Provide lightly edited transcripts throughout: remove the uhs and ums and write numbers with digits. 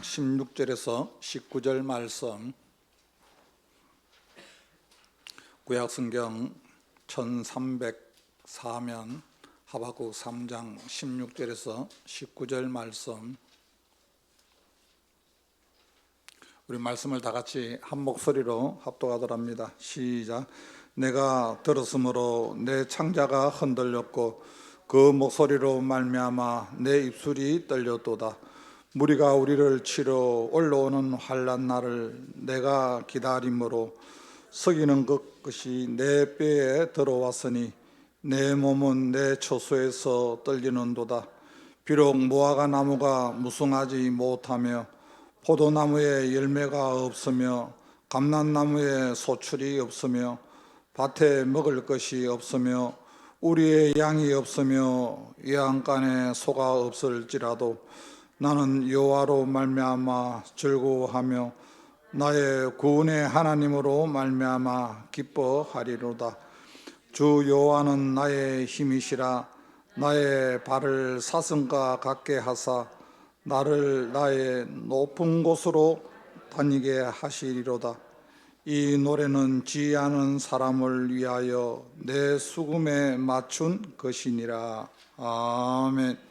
16절에서 19절 말씀, 구약성경 1304면 하박국 3장 16절에서 19절 말씀, 우리 말씀을 다 같이 한 목소리로 합독하더랍니다. 시작. 내가 들었으므로 내 창자가 흔들렸고 그 목소리로 말미암아 내 입술이 떨렸도다. 무리가 우리를 치러 올라오는 환난 날을 내가 기다림으로 석이는 것이 내 뼈에 들어왔으니 내 몸은 내 처소에서 떨리는도다. 비록 무화과 나무가 무성하지 못하며 포도나무에 열매가 없으며 감람나무에 소출이 없으며 밭에 먹을 것이 없으며 우리의 양이 없으며 외양간에 소가 없을지라도 나는 여호와로 말미암아 즐거워하며 나의 구원의 하나님으로 말미암아 기뻐하리로다. 주 여호와는 나의 힘이시라. 나의 발을 사슴과 같게 하사 나를 나의 높은 곳으로 다니게 하시리로다. 이 노래는 지혜하는 사람을 위하여 내 수금에 맞춘 것이니라. 아멘.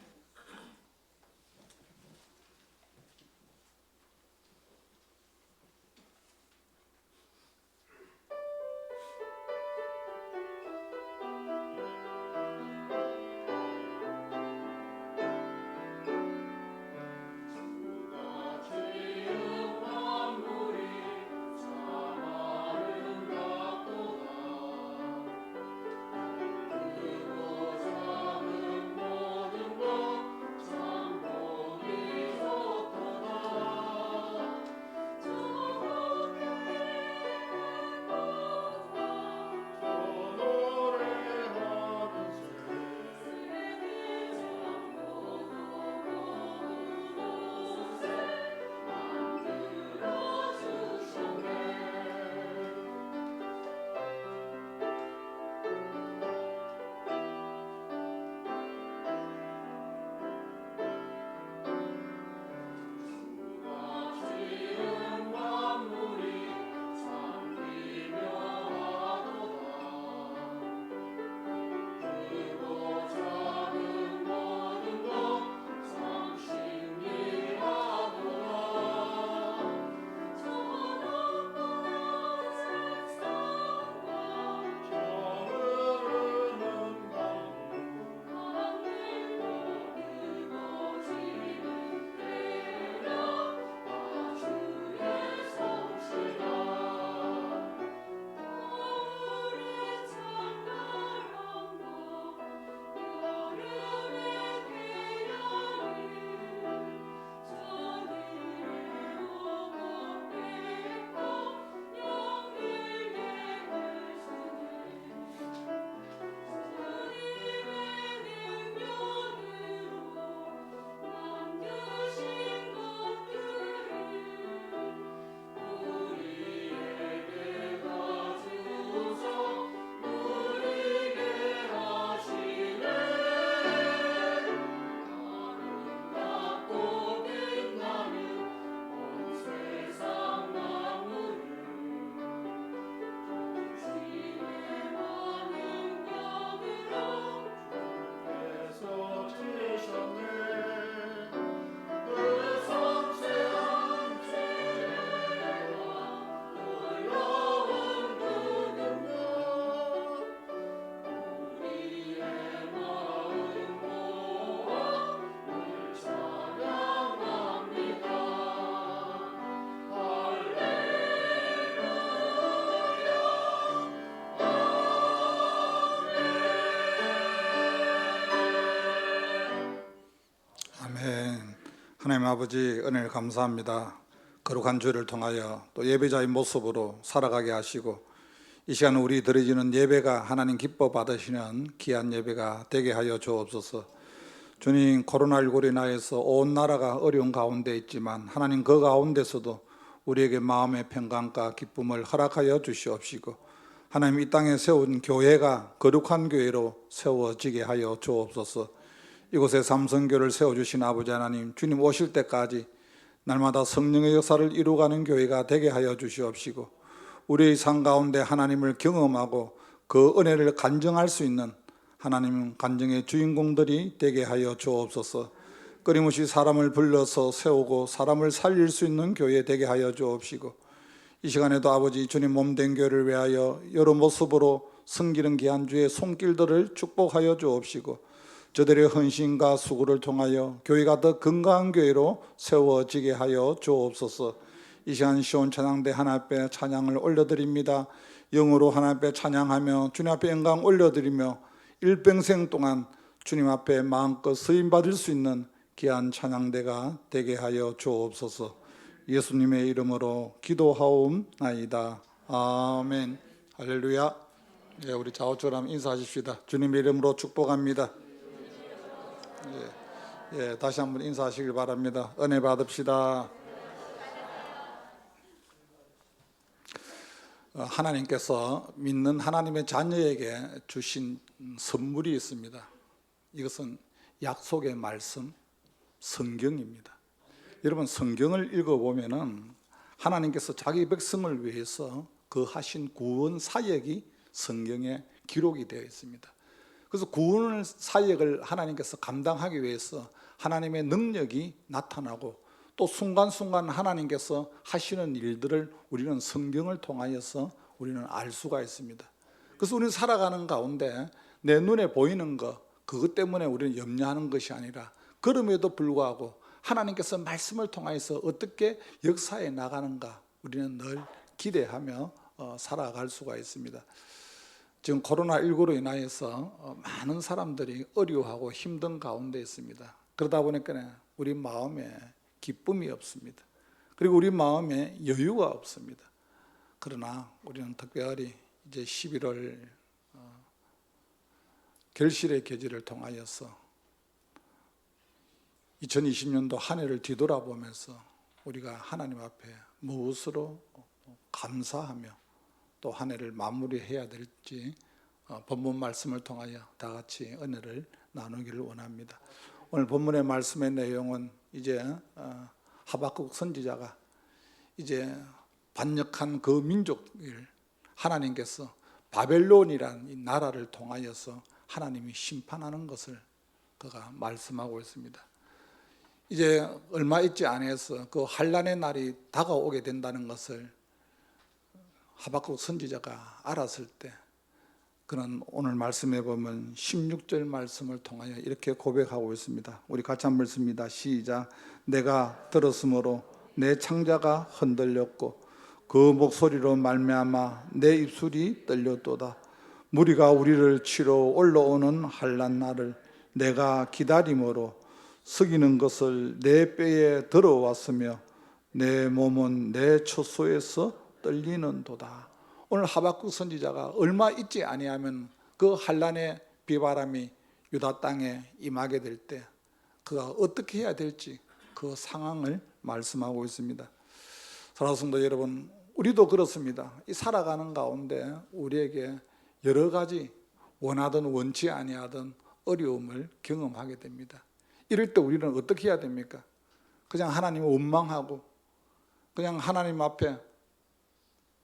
하나님 아버지, 은혜를 감사합니다. 거룩한 주를 통하여 또 예배자의 모습으로 살아가게 하시고 이 시간 우리 드려지는 예배가 하나님 기뻐 받으시는 귀한 예배가 되게 하여 주옵소서. 주님, 코로나19로 인하여서 온 나라가 어려운 가운데 있지만 하나님 그 가운데서도 우리에게 마음의 평강과 기쁨을 허락하여 주시옵시고 하나님 이 땅에 세운 교회가 거룩한 교회로 세워지게 하여 주옵소서. 이곳에 삼성교를 세워주신 아버지 하나님, 주님 오실 때까지 날마다 성령의 역사를 이루어가는 교회가 되게 하여 주시옵시고, 우리의 삶 가운데 하나님을 경험하고 그 은혜를 간증할 수 있는 하나님 간증의 주인공들이 되게 하여 주옵소서. 끊임없이 사람을 불러서 세우고 사람을 살릴 수 있는 교회 되게 하여 주옵시고, 이 시간에도 아버지 주님 몸된 교회를 위하여 여러 모습으로 섬기는 귀한 주의 손길들을 축복하여 주옵시고, 저들의 헌신과 수고를 통하여 교회가 더 건강한 교회로 세워지게 하여 주옵소서. 이 시간 시온 찬양대 하나님 앞에 찬양을 올려드립니다. 영으로 하나님 앞에 찬양하며 주님 앞에 영광 올려드리며 일평생 동안 주님 앞에 마음껏 쓰임받을 수 있는 귀한 찬양대가 되게 하여 주옵소서. 예수님의 이름으로 기도하옵나이다. 아멘. 할렐루야. 예, 우리 좌우처럼 인사하십시다. 주님의 이름으로 축복합니다. 예, 다시 한번 인사하시길 바랍니다. 은혜 받읍시다. 하나님께서 믿는 하나님의 자녀에게 주신 선물이 있습니다. 이것은 약속의 말씀, 성경입니다. 여러분, 성경을 읽어보면은 하나님께서 자기 백성을 위해서 그 하신 구원 사역이 성경에 기록이 되어 있습니다. 그래서 구원 사역을 하나님께서 감당하기 위해서 하나님의 능력이 나타나고, 또 순간순간 하나님께서 하시는 일들을 우리는 성경을 통하여서 우리는 알 수가 있습니다. 그래서 우리는 살아가는 가운데 내 눈에 보이는 것, 그것 때문에 우리는 염려하는 것이 아니라, 그럼에도 불구하고 하나님께서 말씀을 통하여서 어떻게 역사해 나가는가 우리는 늘 기대하며 살아갈 수가 있습니다. 지금 코로나19로 인하여서 많은 사람들이 어려워하고 힘든 가운데 있습니다. 그러다 보니까 우리 마음에 기쁨이 없습니다. 그리고 우리 마음에 여유가 없습니다. 그러나 우리는 특별히 이제 11월 결실의 계절을 통하여서 2020년도 한 해를 뒤돌아보면서 우리가 하나님 앞에 무엇으로 감사하며 또 한 해를 마무리해야 될지 본문 말씀을 통하여 다 같이 은혜를 나누기를 원합니다. 오늘 본문의 말씀의 내용은 이제 하박국 선지자가 이제 반역한 그 민족을 하나님께서 바벨론이라는 이 나라를 통하여서 하나님이 심판하는 것을 그가 말씀하고 있습니다. 이제 얼마 있지 않아서 그 환난의 날이 다가오게 된다는 것을 하박국 선지자가 알았을 때, 그는 오늘 말씀해 보면 16절 말씀을 통하여 이렇게 고백하고 있습니다. 우리 같이 한번 읽습니다. 시작. 내가 들었으므로 내 창자가 흔들렸고 그 목소리로 말미암아 내 입술이 떨렸도다. 무리가 우리를 치러 올라오는 환난 날을 내가 기다림으로 석이는 것을 내 뼈에 들어왔으며 내 몸은 내 처소에서 떨리는도다. 오늘 하박국 선지자가 얼마 있지 아니하면 그 환난의 비바람이 유다 땅에 임하게 될 때 그가 어떻게 해야 될지 그 상황을 말씀하고 있습니다. 사랑하는 성도 여러분, 우리도 그렇습니다. 이 살아가는 가운데 우리에게 여러 가지 원하든 원치 아니하든 어려움을 경험하게 됩니다. 이럴 때 우리는 어떻게 해야 됩니까? 그냥 하나님을 원망하고 그냥 하나님 앞에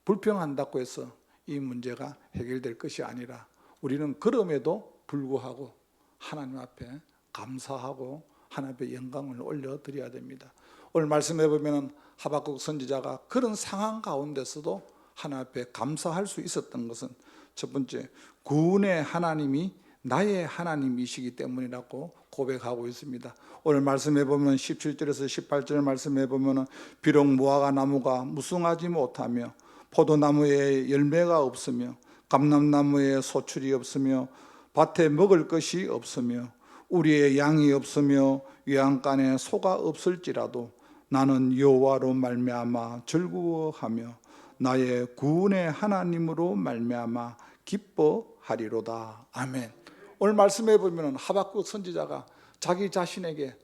불평한다고 해서 이 문제가 해결될 것이 아니라, 우리는 그럼에도 불구하고 하나님 앞에 감사하고 하나님 앞에 영광을 올려드려야 됩니다. 오늘 말씀해 보면 하박국 선지자가 그런 상황 가운데서도 하나님 앞에 감사할 수 있었던 것은, 첫 번째, 구원의 하나님이 나의 하나님이시기 때문이라고 고백하고 있습니다. 오늘 말씀해 보면 17절에서 18절 말씀해 보면 비록 무화과 나무가 무성하지 못하며 포도나무에 열매가 없으며 감람나무에 소출이 없으며 밭에 먹을 것이 없으며 우리의 양이 없으며 외양간에 소가 없을지라도 나는 여호와로 말미암아 즐거워하며 나의 구원의 하나님으로 말미암아 기뻐하리로다. 아멘. 오늘 말씀해 보면 하박국 선지자가 자기 자신에게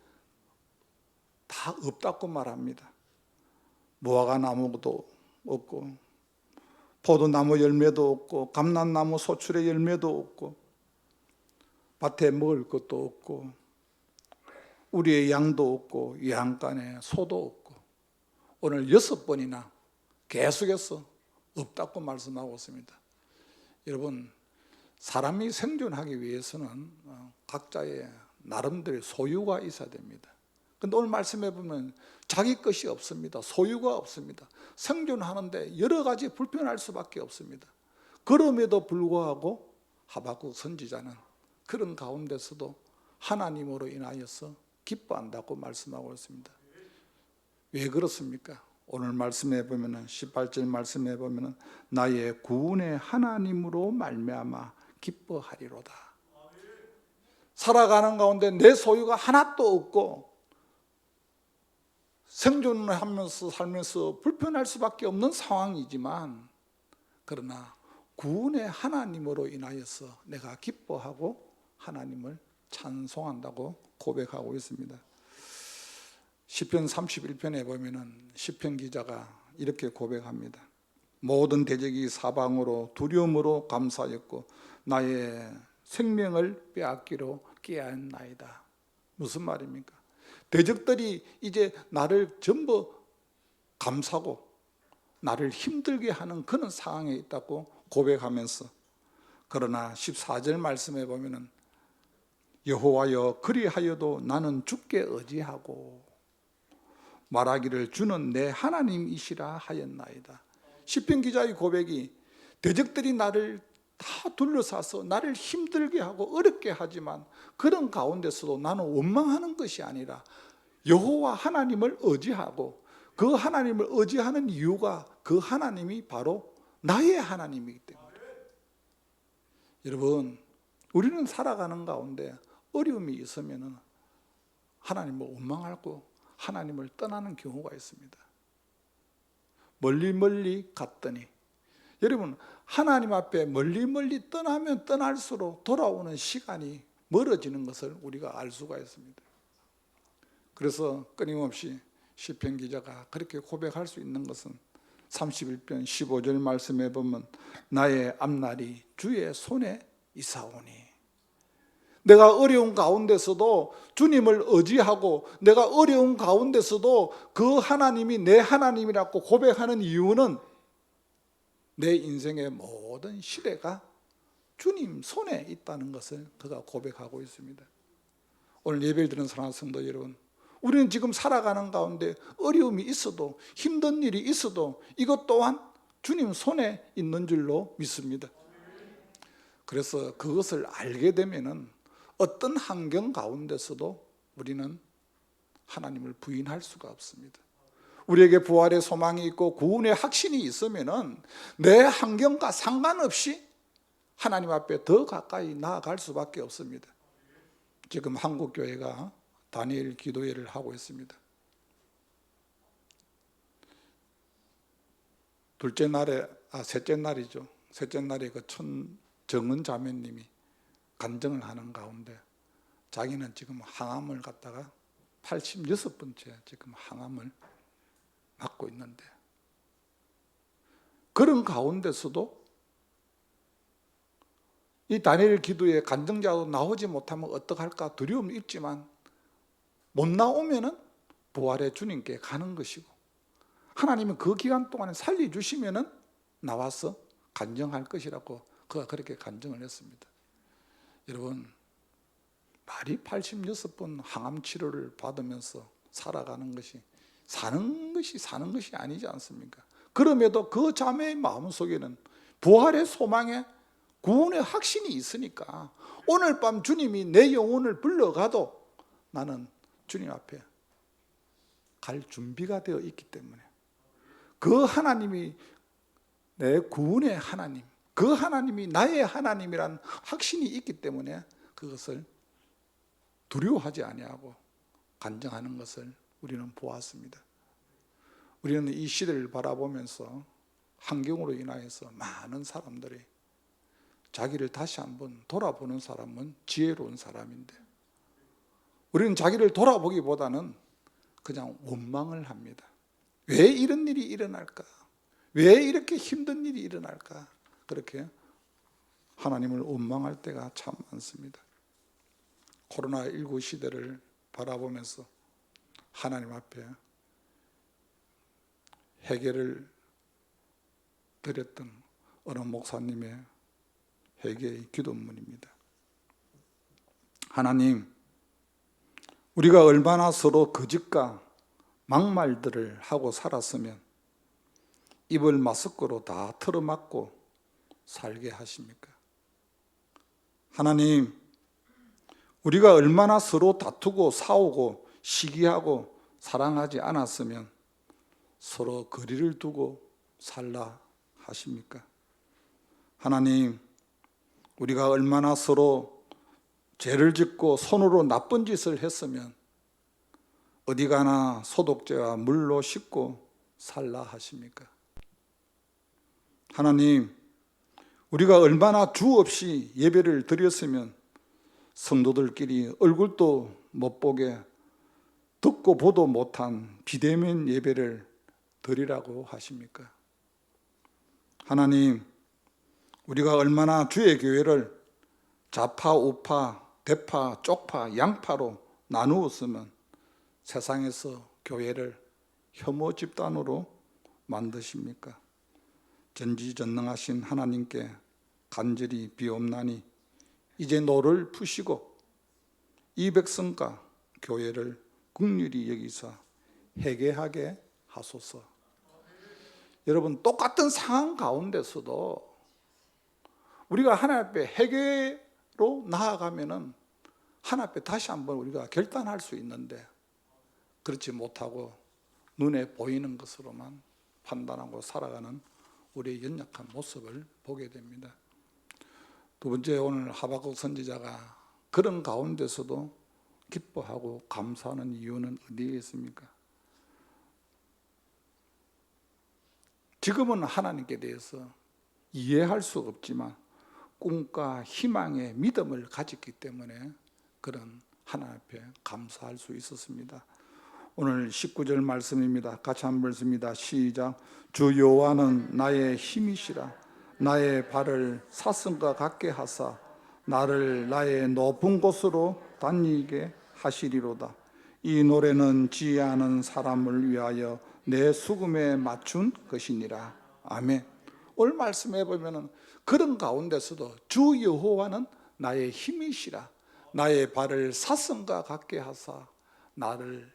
다 없다고 말합니다. 무화과 나무도 없고 포도나무 열매도 없고 감람나무 소출의 열매도 없고 밭에 먹을 것도 없고 우리의 양도 없고 외양간에 소도 없고, 오늘 6번이나 계속해서 없다고 말씀하고 있습니다. 여러분, 사람이 생존하기 위해서는 각자의 나름대로 소유가 있어야 됩니다. 근데 오늘 말씀해 보면 자기 것이 없습니다. 소유가 없습니다. 생존하는데 여러 가지 불편할 수밖에 없습니다. 그럼에도 불구하고 하박국 선지자는 그런 가운데서도 하나님으로 인하여서 기뻐한다고 말씀하고 있습니다. 왜 그렇습니까? 오늘 말씀해 보면은 18절 말씀해 보면은 나의 구원의 하나님으로 말미암아 기뻐하리로다. 살아가는 가운데 내 소유가 하나도 없고 생존을 하면서 살면서 불편할 수밖에 없는 상황이지만, 그러나 구원의 하나님으로 인하여서 내가 기뻐하고 하나님을 찬송한다고 고백하고 있습니다. 시편 31편에 보면은 시편 기자가 이렇게 고백합니다. 모든 대적이 사방으로 두려움으로 감사했고 나의 생명을 빼앗기로 깨어나이다. 무슨 말입니까? 대적들이 이제 나를 전부 감싸고 나를 힘들게 하는 그런 상황에 있다고 고백하면서, 그러나 14절 말씀에 보면은 여호와여 그리하여도 나는 주께 의지하고 말하기를 주는 내 하나님이시라 하였나이다. 시편 기자의 고백이 대적들이 나를 다 둘러싸서 나를 힘들게 하고 어렵게 하지만 그런 가운데서도 나는 원망하는 것이 아니라 여호와 하나님을 의지하고, 그 하나님을 의지하는 이유가 그 하나님이 바로 나의 하나님이기 때문에. 여러분, 우리는 살아가는 가운데 어려움이 있으면 하나님을 원망하고 하나님을 떠나는 경우가 있습니다. 멀리 갔더니, 여러분, 하나님 앞에 멀리 떠나면 떠날수록 돌아오는 시간이 멀어지는 것을 우리가 알 수가 있습니다. 그래서 끊임없이 시편 기자가 그렇게 고백할 수 있는 것은 31편 15절 말씀에 보면 나의 앞날이 주의 손에 있사오니, 내가 어려운 가운데서도 주님을 의지하고 내가 어려운 가운데서도 그 하나님이 내 하나님이라고 고백하는 이유는 내 인생의 모든 시대가 주님 손에 있다는 것을 그가 고백하고 있습니다. 오늘 예배를 드리는 사랑하는 성도 여러분, 우리는 지금 살아가는 가운데 어려움이 있어도 힘든 일이 있어도 이것 또한 주님 손에 있는 줄로 믿습니다. 그래서 그것을 알게 되면은 어떤 환경 가운데서도 우리는 하나님을 부인할 수가 없습니다. 우리에게 부활의 소망이 있고 구원의 확신이 있으면은 내 환경과 상관없이 하나님 앞에 더 가까이 나아갈 수밖에 없습니다. 지금 한국교회가 다니엘 기도회를 하고 있습니다. 셋째 날이죠. 셋째 날에 그 정은 자매님이 간증을 하는 가운데 자기는 지금 항암을 갖다가 86번째 지금 항암을 맡고 있는데, 그런 가운데서도 이 다니엘 기도에 간증자도 나오지 못하면 어떡할까 두려움이 있지만, 못 나오면은 부활의 주님께 가는 것이고, 하나님은 그 기간 동안에 살려주시면은 나와서 간증할 것이라고 그가 그렇게 간증을 했습니다. 여러분, 말이 86번 항암 치료를 받으면서 살아가는 것이 사는 것이 아니지 않습니까? 그럼에도 그 자매의 마음속에는 부활의 소망에 구원의 확신이 있으니까 오늘 밤 주님이 내 영혼을 불러가도 나는 주님 앞에 갈 준비가 되어 있기 때문에, 그 하나님이 내 구원의 하나님, 그 하나님이 나의 하나님이란 확신이 있기 때문에 그것을 두려워하지 아니하고 간증하는 것을 우리는 보았습니다. 우리는 이 시대를 바라보면서 환경으로 인하여서 많은 사람들이 자기를 다시 한번 돌아보는 사람은 지혜로운 사람인데, 우리는 자기를 돌아보기보다는 그냥 원망을 합니다. 왜 이런 일이 일어날까? 왜 이렇게 힘든 일이 일어날까? 그렇게 하나님을 원망할 때가 참 많습니다. 코로나19 시대를 바라보면서 하나님 앞에 회개를 드렸던 어느 목사님의 회개의 기도문입니다. 하나님, 우리가 얼마나 서로 거짓과 막말들을 하고 살았으면 입을 마스크로 다 틀어막고 살게 하십니까? 하나님, 우리가 얼마나 서로 다투고 싸우고 시기하고 사랑하지 않았으면 서로 거리를 두고 살라 하십니까? 하나님, 우리가 얼마나 서로 죄를 짓고 손으로 나쁜 짓을 했으면 어디 가나 소독제와 물로 씻고 살라 하십니까? 하나님, 우리가 얼마나 주 없이 예배를 드렸으면 성도들끼리 얼굴도 못 보게 듣고 보도 못한 비대면 예배를 드리라고 하십니까? 하나님, 우리가 얼마나 주의 교회를 좌파, 우파, 대파, 쪽파, 양파로 나누었으면 세상에서 교회를 혐오 집단으로 만드십니까? 전지전능하신 하나님께 간절히 비옵나니 이제 노를 푸시고 이 백성과 교회를 긍휼히 여기사 회개하게 하소서. 여러분, 똑같은 상황 가운데서도 우리가 하나님 앞에 회개로 나아가면은 하나님 앞에 다시 한번 우리가 결단할 수 있는데 그렇지 못하고 눈에 보이는 것으로만 판단하고 살아가는 우리의 연약한 모습을 보게 됩니다. 두 번째, 오늘 하박국 선지자가 그런 가운데서도 기뻐하고 감사하는 이유는 어디에 있습니까? 지금은 하나님께 대해서 이해할 수 없지만 꿈과 희망의 믿음을 가졌기 때문에 그런 하나님 앞에 감사할 수 있었습니다. 오늘 19절 말씀입니다. 같이 한번 읽습니다. 시작. 주 여호와는 나의 힘이시라. 나의 발을 사슴과 같게 하사 나를 나의 높은 곳으로 다니게 하시리로다. 이 노래는 지혜하는 사람을 위하여 내 수금에 맞춘 것이니라. 아멘. 오늘 말씀해 보면 그런 가운데서도 주 여호와는 나의 힘이시라. 나의 발을 사슴과 같게 하사 나를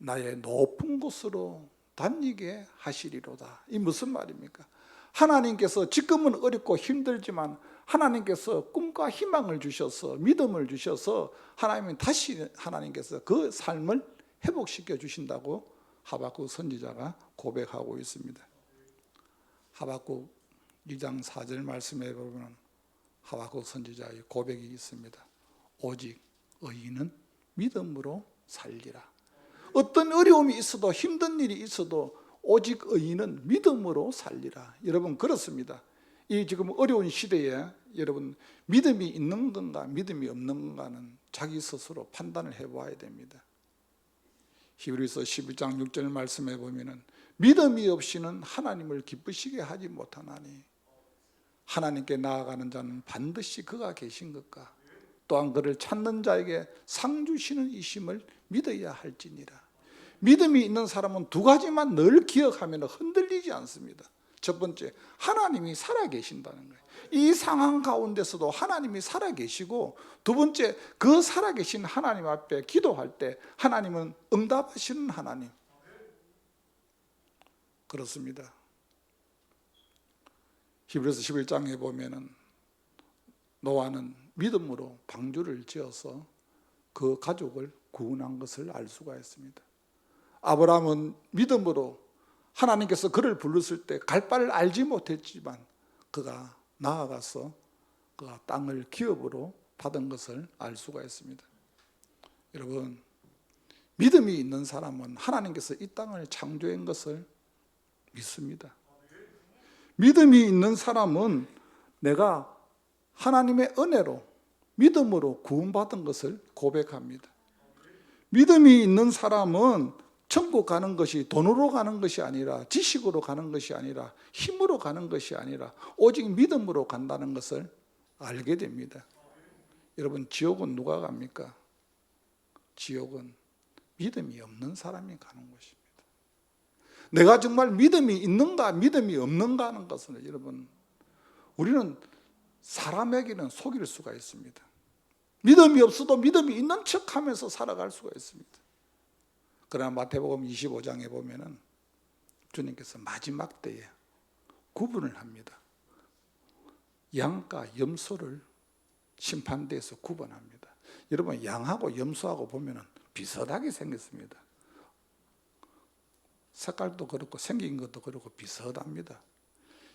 나의 높은 곳으로 다니게 하시리로다. 이 무슨 말입니까? 하나님께서 지금은 어렵고 힘들지만 하나님께서 꿈과 희망을 주셔서 믿음을 주셔서 하나님은 다시 하나님께서 그 삶을 회복시켜 주신다고 하박국 선지자가 고백하고 있습니다. 하박국 2장 4절 말씀에 보면 하박국 선지자의 고백이 있습니다. 오직 의인은 믿음으로 살리라. 어떤 어려움이 있어도 힘든 일이 있어도 오직 의인은 믿음으로 살리라. 여러분, 그렇습니다. 이 지금 어려운 시대에 여러분 믿음이 있는 건가 믿음이 없는 건가는 자기 스스로 판단을 해봐야 됩니다. 히브리서 11장 6절 말씀에 보면은 믿음이 없이는 하나님을 기쁘시게 하지 못하나니 하나님께 나아가는 자는 반드시 그가 계신 것과 또한 그를 찾는 자에게 상 주시는 이심을 믿어야 할지니라. 믿음이 있는 사람은 두 가지만 늘 기억하면 흔들리지 않습니다. 첫 번째, 하나님이 살아계신다는 거예요. 이 상황 가운데서도 하나님이 살아계시고, 두 번째, 그 살아계신 하나님 앞에 기도할 때 하나님은 응답하시는 하나님. 그렇습니다. 히브리서 11장에 보면은 노아는 믿음으로 방주를 지어서 그 가족을 구원한 것을 알 수가 있습니다. 아브라함은 믿음으로 하나님께서 그를 부르실 때 갈 바를 알지 못했지만 그가 나아가서 그가 땅을 기업으로 받은 것을 알 수가 있습니다. 여러분, 믿음이 있는 사람은 하나님께서 이 땅을 창조한 것을 믿습니다. 믿음이 있는 사람은 내가 하나님의 은혜로 믿음으로 구원받은 것을 고백합니다. 믿음이 있는 사람은 천국 가는 것이 돈으로 가는 것이 아니라 지식으로 가는 것이 아니라 힘으로 가는 것이 아니라 오직 믿음으로 간다는 것을 알게 됩니다. 여러분, 지옥은 누가 갑니까? 지옥은 믿음이 없는 사람이 가는 것입니다. 내가 정말 믿음이 있는가 믿음이 없는가 하는 것은 여러분, 우리는 사람에게는 속일 수가 있습니다. 믿음이 없어도 믿음이 있는 척하면서 살아갈 수가 있습니다. 그러나 마태복음 25장에 보면은 주님께서 마지막 때에 구분을 합니다. 양과 염소를 심판대에서 구분합니다. 여러분, 양하고 염소하고 보면은 비슷하게 생겼습니다. 색깔도 그렇고 생긴 것도 그렇고 비슷합니다.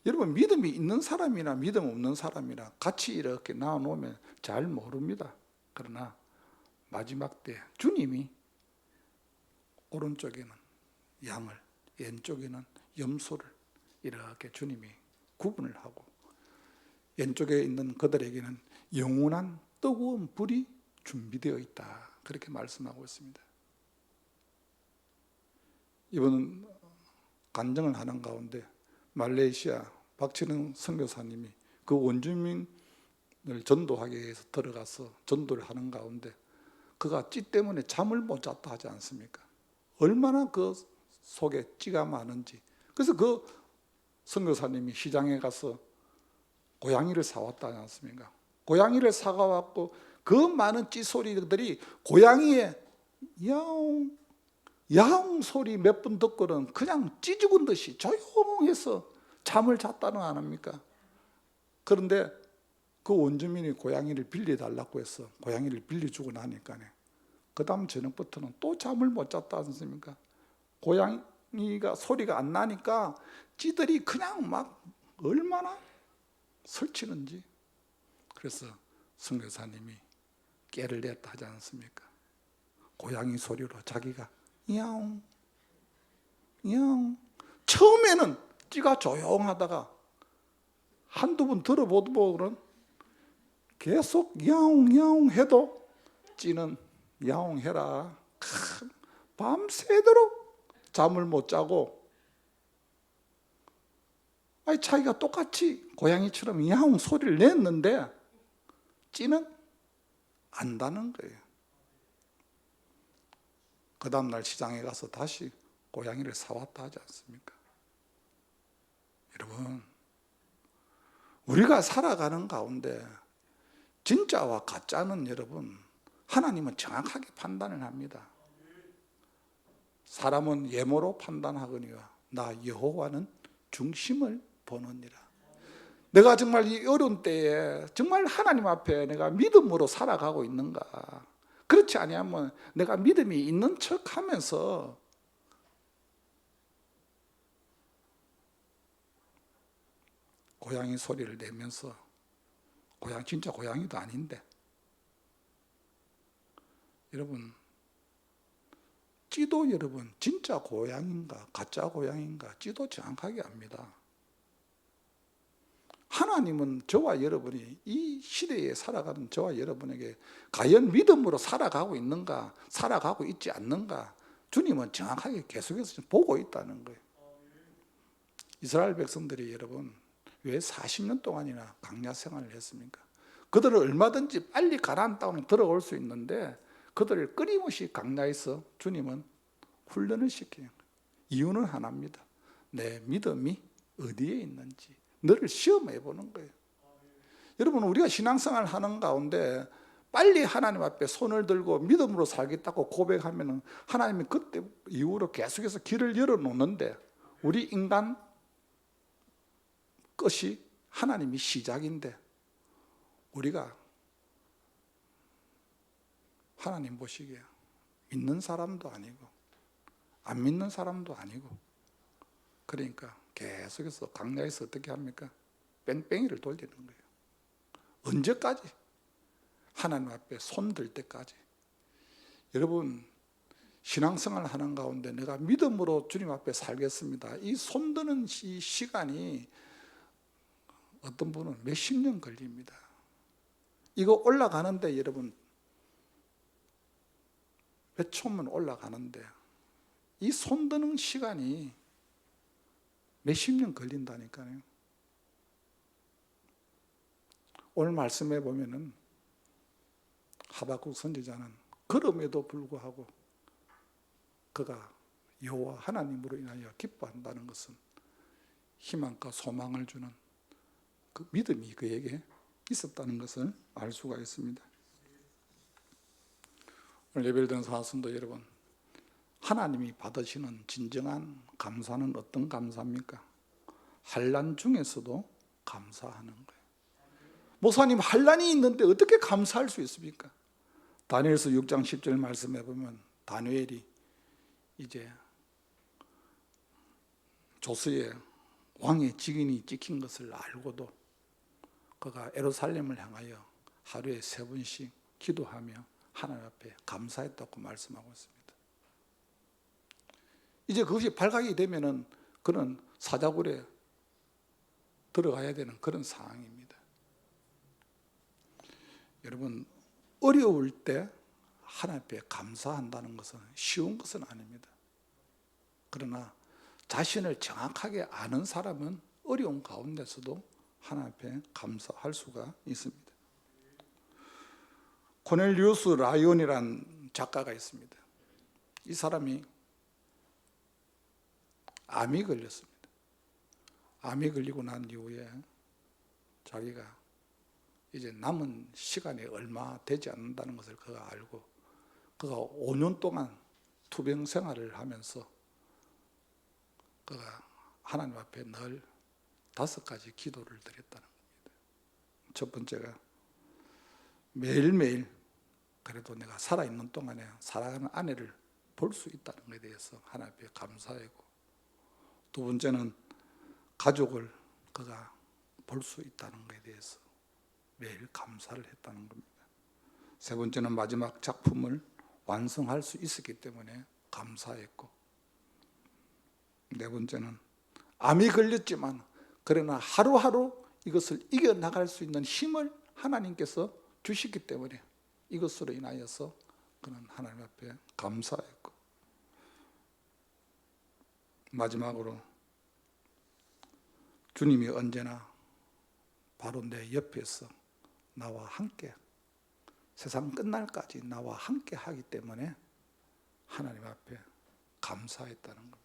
여러분, 믿음이 있는 사람이나 믿음 없는 사람이나 같이 이렇게 나눠놓으면 잘 모릅니다. 그러나 마지막 때 주님이 오른쪽에는 양을, 왼쪽에는 염소를 이렇게 주님이 구분을 하고, 왼쪽에 있는 그들에게는 영원한 뜨거운 불이 준비되어 있다, 그렇게 말씀하고 있습니다. 이번 간증을 하는 가운데 말레이시아 박치능 선교사님이 그 원주민을 전도하기 위해서 들어가서 전도를 하는 가운데 그가 찌 때문에 잠을 못 잤다 하지 않습니까? 얼마나 그 속에 찌가 많은지. 그래서 그 선교사님이 시장에 가서 고양이를 사왔다 하지 않습니까? 고양이를 사가왔고 그 많은 찌 소리들이 고양이의 야옹 야옹 소리 몇 번 듣고는 그냥 찌 죽은 듯이 조용해서 잠을 잤다는 거 아닙니까? 그런데 그 원주민이 고양이를 빌려달라고 해서 고양이를 빌려주고 나니까 그 다음 저녁부터는 또 잠을 못 잤다 않습니까? 고양이가 소리가 안 나니까 찌들이 그냥 막 얼마나 설치는지. 그래서 선교사님이 깨를 냈다 하지 않습니까? 고양이 소리로 자기가 야옹 야옹. 처음에는 찌가 조용하다가 한두 번 들어보고는 계속 야옹 야옹 해도 찌는 야옹 해라 밤새도록 잠을 못 자고, 아니 자기가 똑같이 고양이처럼 야옹 소리를 냈는데 찌는 안다는 거예요. 그 다음날 시장에 가서 다시 고양이를 사왔다 하지 않습니까? 여러분, 우리가 살아가는 가운데 진짜와 가짜는 여러분, 하나님은 정확하게 판단을 합니다. 사람은 예모로 판단하거니와 나 여호와는 중심을 보느니라. 내가 정말 이 어려운 때에 정말 하나님 앞에 내가 믿음으로 살아가고 있는가? 그렇지 아니하면 내가 믿음이 있는 척하면서 고양이 소리를 내면서, 진짜 고양이도 아닌데, 여러분, 찌도 여러분 진짜 고양인가 가짜 고양인가 찌도 정확하게 압니다. 하나님은 저와 여러분이 이 시대에 살아가는 저와 여러분에게 과연 믿음으로 살아가고 있는가, 살아가고 있지 않는가, 주님은 정확하게 계속해서 보고 있다는 거예요. 이스라엘 백성들이 여러분 왜 40년 동안이나 광야 생활을 했습니까? 그들은 얼마든지 빨리 가나안 땅에 들어올 수 있는데 그들을 끊임없이 광야에서 주님은 훈련을 시키는 거예요. 이유는 하나입니다. 내 믿음이 어디에 있는지 너를 시험해 보는 거예요. 여러분, 우리가 신앙생활 하는 가운데 빨리 하나님 앞에 손을 들고 믿음으로 살겠다고 고백하면 하나님이 그때 이후로 계속해서 길을 열어놓는데, 우리 인간 것이 하나님이 시작인데 우리가 하나님 보시기에 믿는 사람도 아니고 안 믿는 사람도 아니고, 그러니까 계속해서 광야에서 어떻게 합니까? 뺑뺑이를 돌리는 거예요. 언제까지? 하나님 앞에 손 들 때까지. 여러분, 신앙생활 하는 가운데 내가 믿음으로 주님 앞에 살겠습니다, 이 손 드는 이 시간이 어떤 분은 몇십 년 걸립니다. 이거 올라가는데 여러분 몇 초면 올라가는데 이 손드는 시간이 몇십 년 걸린다니까요. 오늘 말씀해 보면은 하박국 선지자는 그럼에도 불구하고 그가 여호와 하나님으로 인하여 기뻐한다는 것은 희망과 소망을 주는 그 믿음이 그에게 있었다는 것을 알 수가 있습니다. 오늘 예배를 드리는 사랑하는 여러분, 하나님이 받으시는 진정한 감사는 어떤 감사입니까? 환난 중에서도 감사하는 거예요. 목사님, 환난이 있는데 어떻게 감사할 수 있습니까? 다니엘서 6장 10절 말씀해 보면 다니엘이 이제 조스의 왕의 직인이 찍힌 것을 알고도 그가 예루살렘을 향하여 하루에 3번씩 기도하며 하나님 앞에 감사했다고 말씀하고 있습니다. 이제 그것이 발각이 되면은 그는 사자굴에 들어가야 되는 그런 상황입니다. 여러분, 어려울 때 하나님 앞에 감사한다는 것은 쉬운 것은 아닙니다. 그러나 자신을 정확하게 아는 사람은 어려운 가운데서도 하나님 앞에 감사할 수가 있습니다. 코넬리우스 라이온이라는 작가가 있습니다. 이 사람이 암이 걸렸습니다. 암이 걸리고 난 이후에 자기가 이제 남은 시간이 얼마 되지 않는다는 것을 그가 알고 그가 5년 동안 투병 생활을 하면서 그가 하나님 앞에 늘 5가지 기도를 드렸다는 겁니다. 첫 번째가 매일매일 그래도 내가 살아있는 동안에 살아가는 아내를 볼 수 있다는 것에 대해서 하나님 앞에 감사하고, 두 번째는 가족을 그가 볼 수 있다는 것에 대해서 매일 감사를 했다는 겁니다. 세 번째는 마지막 작품을 완성할 수 있었기 때문에 감사했고, 네 번째는 암이 걸렸지만 그러나 하루하루 이것을 이겨나갈 수 있는 힘을 하나님께서 주시기 때문에 이것으로 인하여서 그는 하나님 앞에 감사했고, 마지막으로 주님이 언제나 바로 내 옆에서 나와 함께 세상 끝날까지 나와 함께 하기 때문에 하나님 앞에 감사했다는 겁니다.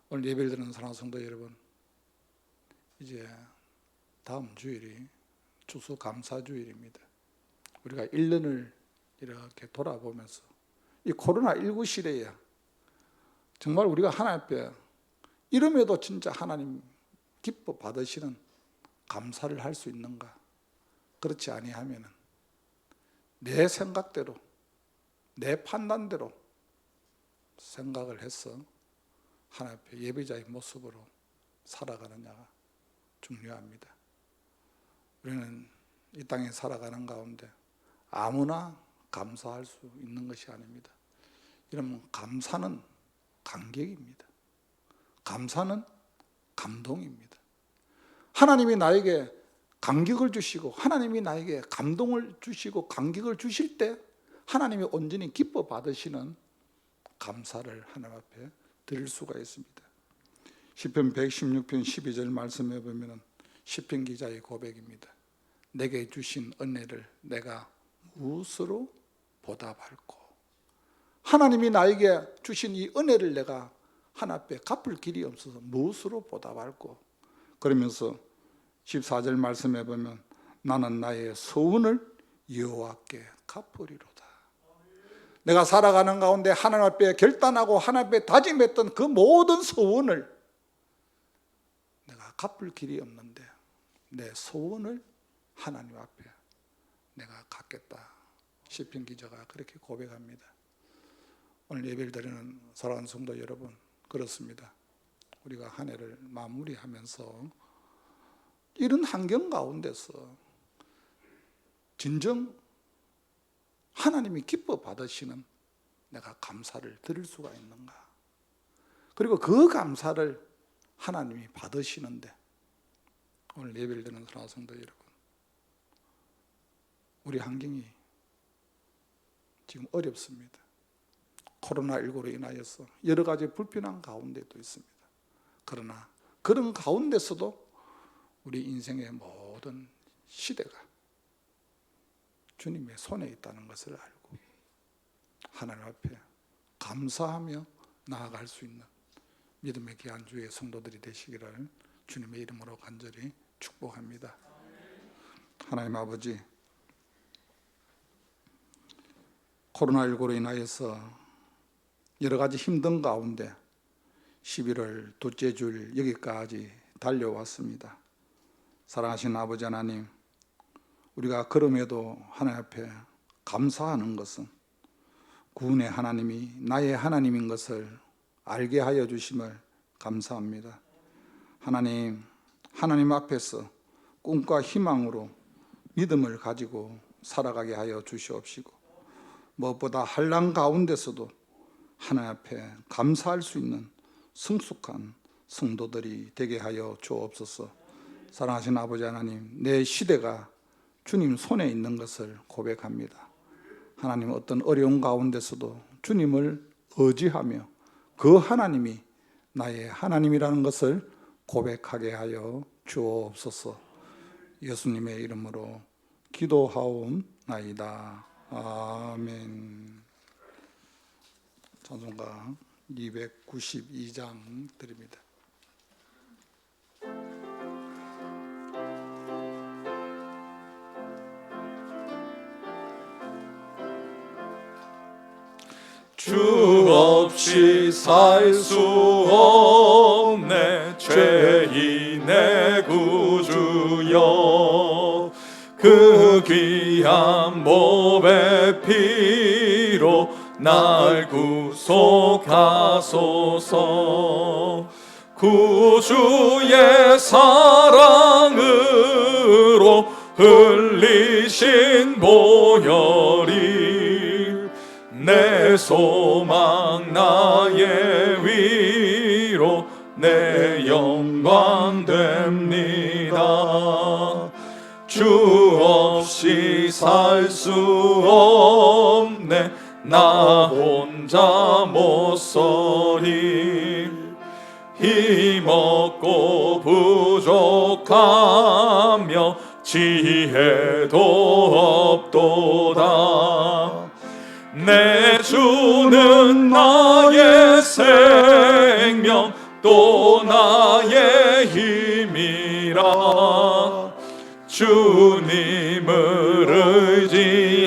오늘 예배를 드리는 사랑하는 성도 여러분, 이제 다음 주일이 추수감사주일입니다. 우리가 1년을 이렇게 돌아보면서 이 코로나19 시대에 정말 우리가 하나님 앞에 이름에도 진짜 하나님 기뻐 받으시는 감사를 할 수 있는가? 그렇지 아니하면 내 생각대로 내 판단대로 생각을 해서 하나님 앞에 예배자의 모습으로 살아가느냐가 중요합니다. 우리는 이 땅에 살아가는 가운데 아무나 감사할 수 있는 것이 아닙니다. 이러면 감사는 감격입니다. 감사는 감동입니다. 하나님이 나에게 감격을 주시고 하나님이 나에게 감동을 주시고 감격을 주실 때 하나님이 온전히 기뻐 받으시는 감사를 하나님 앞에 드릴 수가 있습니다. 시편 116편 12절 말씀해 보면 시편 기자의 고백입니다. 내게 주신 은혜를 내가 무엇으로 보답할꼬. 하나님이 나에게 주신 이 은혜를 내가 하나님 앞에 갚을 길이 없어서 무엇으로 보답할꼬. 그러면서 14절 말씀해 보면 나는 나의 소원을 여호와께 갚으리로다. 내가 살아가는 가운데 하나님 앞에 결단하고 하나님 앞에 다짐했던 그 모든 소원을 내가 갚을 길이 없는데 내 소원을 하나님 앞에 내가 갖겠다. 시편 기자가 그렇게 고백합니다. 오늘 예배를 드리는 사랑하는 성도 여러분, 그렇습니다. 우리가 한 해를 마무리하면서 이런 환경 가운데서 진정 하나님이 기뻐 받으시는 내가 감사를 드릴 수가 있는가? 그리고 그 감사를 하나님이 받으시는데 오늘 예배를 드리는 사랑하는 성도 여러분, 우리 환경이 지금 어렵습니다. 코로나19로 인하여서 여러 가지 불편한 가운데도 있습니다. 그러나 그런 가운데서도 우리 인생의 모든 시대가 주님의 손에 있다는 것을 알고 하나님 앞에 감사하며 나아갈 수 있는 믿음의 귀한 주의 성도들이 되시기를 주님의 이름으로 간절히 축복합니다. 하나님 아버지, 코로나19로 인하여서 여러 가지 힘든 가운데 11월 둘째 줄 여기까지 달려왔습니다. 사랑하신 아버지 하나님, 우리가 그럼에도 하나님 앞에 감사하는 것은 구원의 하나님이 나의 하나님인 것을 알게 하여 주심을 감사합니다. 하나님 앞에서 꿈과 희망으로 믿음을 가지고 살아가게 하여 주시옵시고, 무엇보다 환난 가운데서도 하나님 앞에 감사할 수 있는 성숙한 성도들이 되게 하여 주옵소서. 사랑하신 아버지 하나님, 내 시대가 주님 손에 있는 것을 고백합니다. 하나님, 어떤 어려운 가운데서도 주님을 의지하며 그 하나님이 나의 하나님이라는 것을 고백하게 하여 주옵소서. 예수님의 이름으로 기도하옵나이다. 아멘. 찬송가 292장 드립니다. 주 없이 살 수 없네 죄인의 구주여, 그 귀한 몸의 피로 날 구속하소서. 구주의 사랑으로 흘리신 보혈이 내 소망 나의 위로 내 영광 됩니다. 주 없이 살 수 없네 나 혼자 못 서리. 힘없고 부족하며 지혜도 없도다. 내 주는 나의 생명 또 나의 힘이라. 주님을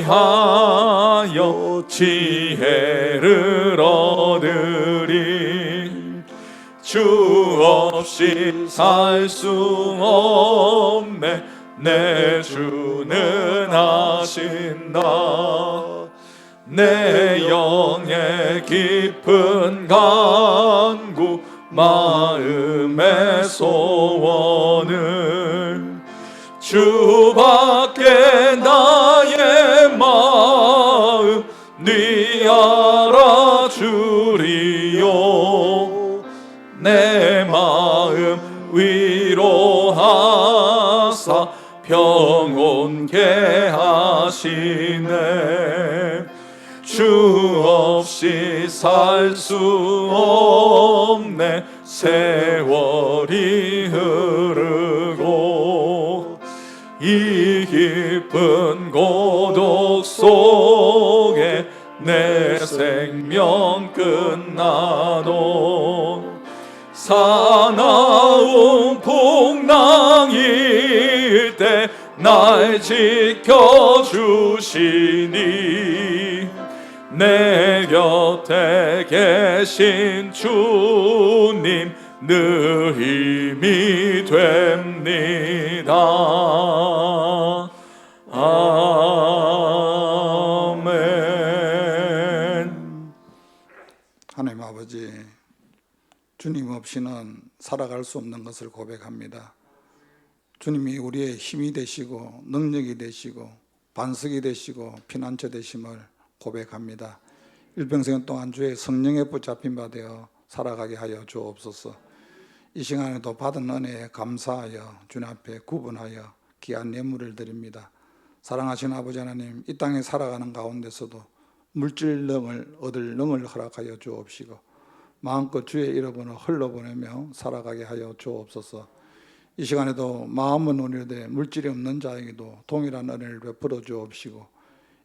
의지하여 지혜를 얻으리. 주 없이 살 수 없네 내 주는 하신다. 내 영의 깊은 간구 마음의 소원을 주밖에 나의 마음 네 알아주리요. 내 마음 위로하사 평온케 하시네. 주 없이 살 수 없네 세월이 흐르고 이 깊은 고독 속에 내 생명 끝나도 사나운 풍랑일 때 날 지켜주시니 내 곁에 계신 주님 늘 힘이 됩니다. 아멘. 하나님 아버지, 주님 없이는 살아갈 수 없는 것을 고백합니다. 주님이 우리의 힘이 되시고 능력이 되시고 반석이 되시고 피난처 되심을 고백합니다. 일평생 동안 주의 성령에 붙잡힌 바 되어 살아가게 하여 주옵소서. 이 시간에도 받은 은혜에 감사하여 주님 앞에 구분하여 귀한 예물을 드립니다. 사랑하신 아버지 하나님, 이 땅에 살아가는 가운데서도 물질능을 얻을 능을 허락하여 주옵시고 마음껏 주의 이름을 흘러보내며 살아가게 하여 주옵소서. 이 시간에도 마음은 온유되 물질이 없는 자에게도 동일한 은혜를 베풀어 주옵시고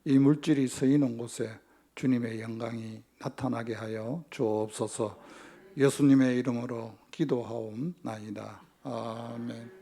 이 물질이 서 있는 곳에 주님의 영광이 나타나게 하여 주옵소서. 예수님의 이름으로 기도하옵나이다. 아멘.